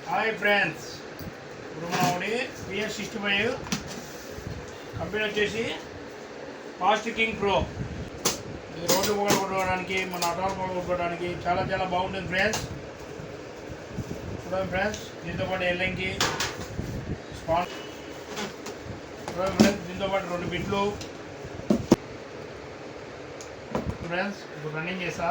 Hi friends, ఇప్పుడు మనకి PS65 company వచ్చేసి ఫాస్ట్ కింగ్ ప్రో. ఈ రోడ్డు కొట్టుకోవడానికి, మన ఆటోలు కొట్టుకోవడానికి చాలా చాలా బాగుంటుంది ఫ్రెండ్స్. చూడండి ఫ్రెండ్స్, దీంతో పాటు ఎల్ఎంకి స్పాన్, చూడండి ఫ్రెండ్స్, దీంతో పాటు 2 బిట్లు ఫ్రెండ్స్. ఇప్పుడు రన్నింగ్ చేస్తా.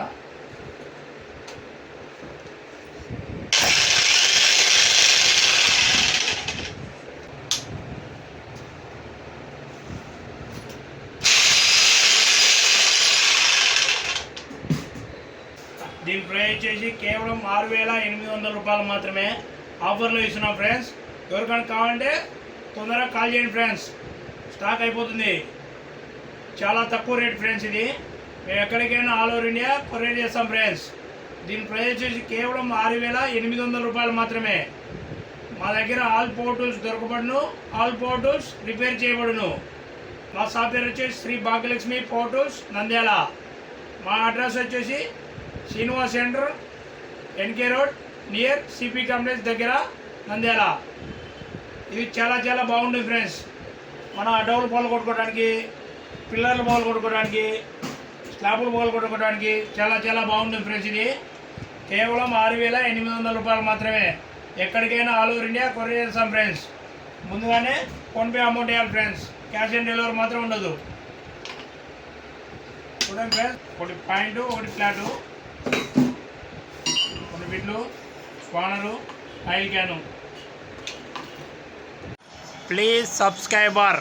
దీని ప్రైస్ వచ్చేసి కేవలం 6,800 రూపాయలు మాత్రమే ఆఫర్లో ఇస్తున్నాం ఫ్రెండ్స్. ఎవరికైనా కావాలంటే తొందరగా కాల్ చేయండి ఫ్రెండ్స్, స్టాక్ అయిపోతుంది. చాలా తక్కువ రేట్ ఫ్రెండ్స్. ఇది మేము ఎక్కడికైనా ఆల్ ఓవర్ ఇండియా కొరియర్ చేస్తాం ఫ్రెండ్స్. దీని ప్రైస్ వచ్చేసి కేవలం 6,800 రూపాయలు మాత్రమే. మా దగ్గర ఆల్ పవర్ టూల్స్ దొరకబడును, ఆల్ పవర్ టూల్స్ రిపేర్ చేయబడును. మా షాప్ పేరు వచ్చేసి శ్రీ భాగ్యలక్ష్మి పవర్ టూల్స్ నంద్యాల. మా అడ్రస్ వచ్చేసి Srinivas centre, NK road, near CP complex దగ్గర, నంద్యాల. ఇది చాలా చాలా బాగుంటుంది ఫ్రెండ్స్. మన అడవులు పాలు కొట్టుకోవడానికి, పిల్లర్ల పాలు కొట్టుకోవడానికి, స్లాబులు పాలు కొట్టుకోవడానికి చాలా చాలా బాగుంటుంది ఫ్రెండ్స్. ఇది కేవలం 6,800 రూపాయలు మాత్రమే. ఎక్కడికైనా ఆల్ ఓవర్ ఇండియా కొరియర్ చేస్తాం ఫ్రెండ్స్. ముందుగానే ఫోన్పే అమౌంట్ వేయాలి ఫ్రెండ్స్, క్యాష్ ఆన్ డెలివరీ మాత్రం ఉండదు. చూడండి ఫ్రెండ్స్, ఒకటి పాయింట్, ఒకటి ఫ్లాటు, కొన్ని బిట్లు, spanner, oil can. Please subscriber.